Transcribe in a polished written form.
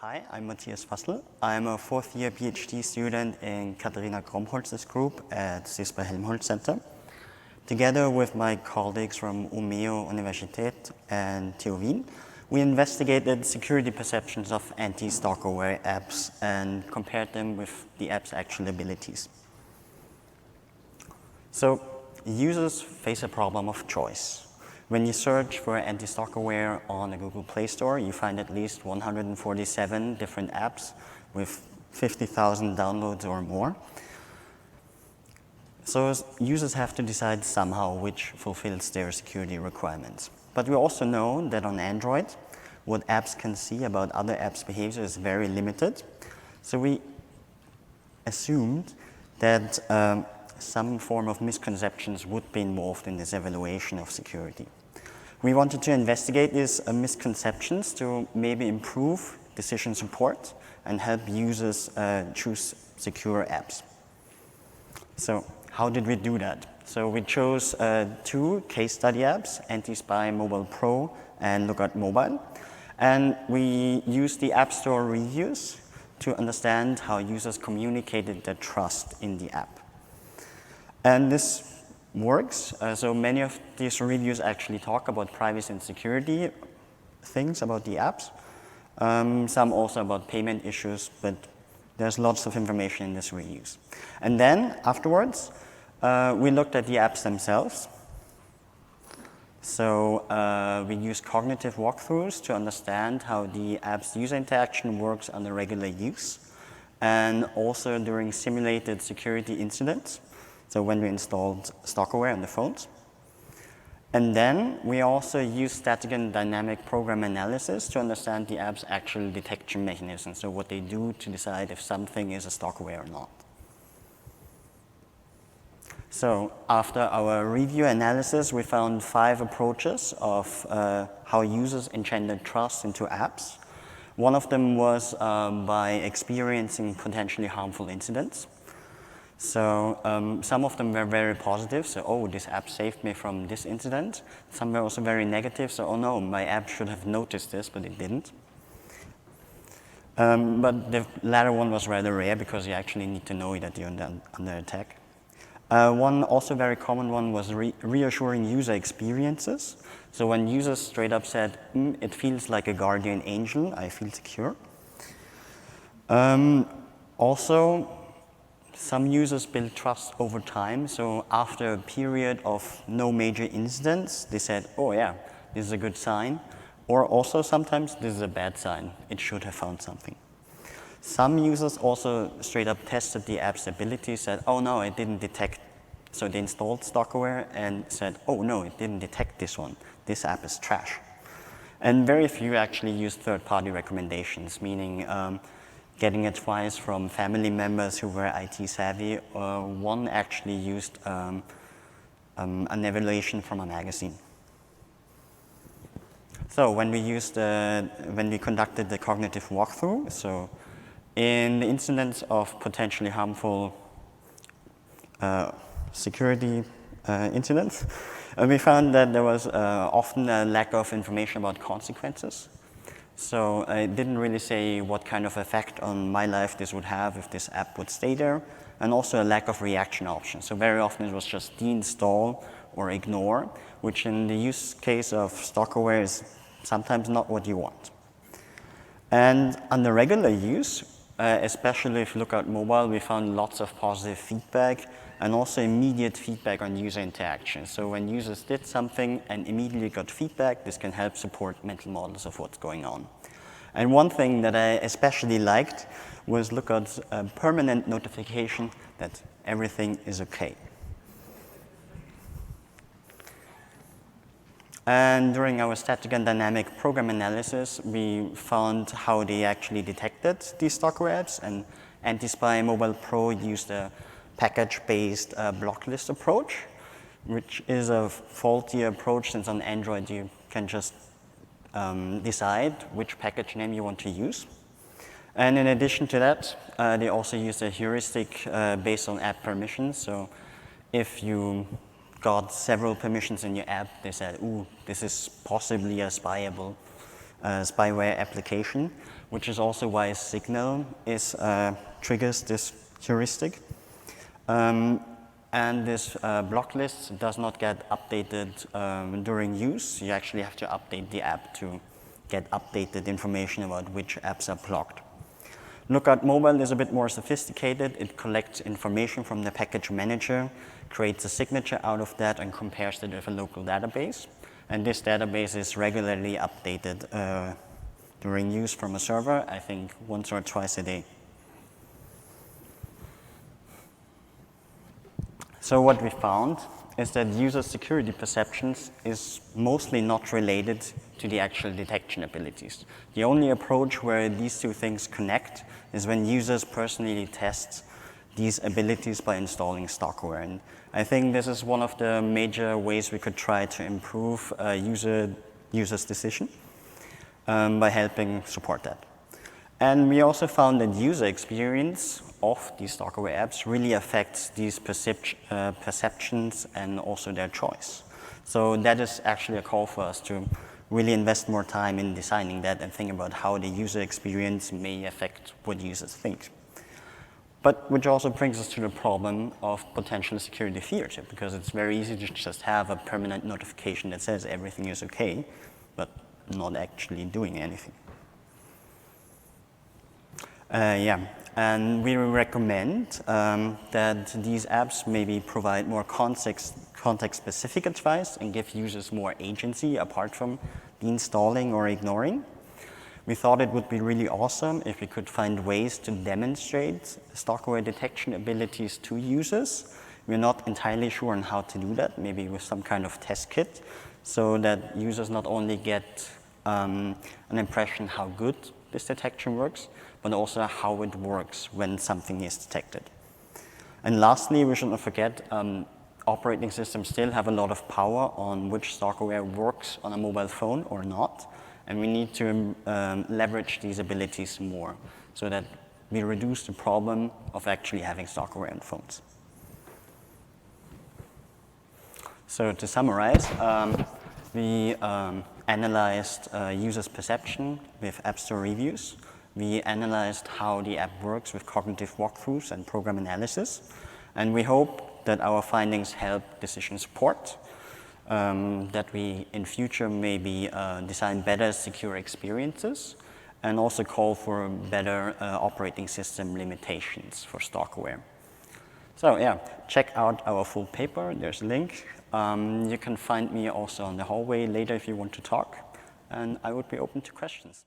Hi, I'm Matthias Fassl. I'm a fourth-year PhD student in Katharina Krombholz's group at CISPA Helmholtz Center. Together with my colleagues from Umeå Universitet and TU Wien, we investigated security perceptions of anti-stalkerware apps and compared them with the app's actual abilities. So, users face a problem of choice. When you search for anti-stalkerware on the Google PlayStore, you find at least 147 different apps with 50,000 downloads or more. So users have to decide somehow which fulfills their security requirements. But we also know that on Android, what apps can see about other apps' behavior is very limited. So we assumed that some form of misconceptions would be involved in this evaluation of security. We wanted to investigate these misconceptions to maybe improve decision support and help users choose secure apps. So how did we do that? So we chose two case study apps, Anti-Spy Mobile Pro and Lookout Mobile. And we used the App Store reviews to understand how users communicated their trust in the app. And this works. So many of these reviews actually talk about privacy and security things about the apps. Some also about payment issues, but there's lots of information in these reviews. And then afterwards, we looked at the apps themselves. So we used cognitive walkthroughs to understand how the app's user interaction works under regular use, and also during simulated security incidents. So when we installed stalkerware on the phones. And then we also use static and dynamic program analysis to understand the app's actual detection mechanism, so what they do to decide if something is a stalkerware or not. So after our review analysis, we found 5 approaches of how users engendered trust into apps. One of them was by experiencing potentially harmful incidents. So some of them were very positive, so, oh, this app saved me from this incident. Some were also very negative, so, oh no, my app should have noticed this, but it didn't. But the latter one was rather rare because you actually need to know that you're under attack. One also very common one was reassuring user experiences. So when users straight up said, it feels like a guardian angel, I feel secure. Also, some users build trust over time, so after a period of no major incidents, they said, oh yeah, this is a good sign. Or also sometimes this is a bad sign, it should have found something. Some users also straight up tested the app's ability, said, oh no, it didn't detect. So they installed stalkerware and said, oh no, it didn't detect this one, this app is trash. And very few actually used third-party recommendations, meaning getting advice from family members who were IT savvy. One actually used an evaluation from a magazine. So when we conducted the cognitive walkthrough, so in the incidents of potentially harmful security incidents, we found that there was often a lack of information about consequences. So it didn't really say what kind of effect on my life this would have if this app would stay there, and also a lack of reaction options. So very often it was just deinstall or ignore, which in the use case of stalkerware is sometimes not what you want. And under regular use, especially if you look at mobile, we found lots of positive feedback and also immediate feedback on user interaction. So when users did something and immediately got feedback, this can help support mental models of what's going on. And one thing that I especially liked was Lookout's permanent notification that everything is okay. And during our static and dynamic program analysis, we found how they actually detected these stalkerware apps, and Anti-Spy Mobile Pro used a package-based block list approach, which is a faulty approach since on Android you can just decide which package name you want to use. And in addition to that, they also use a heuristic based on app permissions. So if you got several permissions in your app, they said, ooh, this is possibly a spyable spyware application, which is also why Signal is, triggers this heuristic. And this block list does not get updated during use. You actually have to update the app to get updated information about which apps are blocked. Lookout Mobile is a bit more sophisticated. It collects information from the package manager, creates a signature out of that, and compares it with a local database. And this database is regularly updated during use from a server, I think once or twice a day. So what we found is that user security perceptions is mostly not related to the actual detection abilities. The only approach where these two things connect is when users personally test these abilities by installing Stalkerware. And I think this is one of the major ways we could try to improve users' decision by helping support that. And we also found that user experience of these Stalkerware apps really affects these perceptions and also their choice. So that is actually a call for us to really invest more time in designing that and think about how the user experience may affect what users think. But which also brings us to the problem of potential security fears, because it's very easy to just have a permanent notification that says everything is okay, but not actually doing anything. And we recommend that these apps maybe provide more context-specific advice and give users more agency apart from the installing or ignoring. We thought it would be really awesome if we could find ways to demonstrate Stalkerware detection abilities to users. We're not entirely sure on how to do that, maybe with some kind of test kit, so that users not only get an impression how good this detection works, but also how it works when something is detected. And lastly, we should not forget, operating systems still have a lot of power on which Stalkerware works on a mobile phone or not, and we need to leverage these abilities more so that we reduce the problem of actually having Stalkerware on phones. So to summarize, we analyzed users' perception with App Store reviews. We analyzed how the app works with cognitive walkthroughs and program analysis. And we hope that our findings help decision support, that we in future maybe design better secure experiences, and also call for better operating system limitations for Stalkerware. So yeah, check out our full paper. There's a link. You can find me also on the hallway later if you want to talk, and I would be open to questions.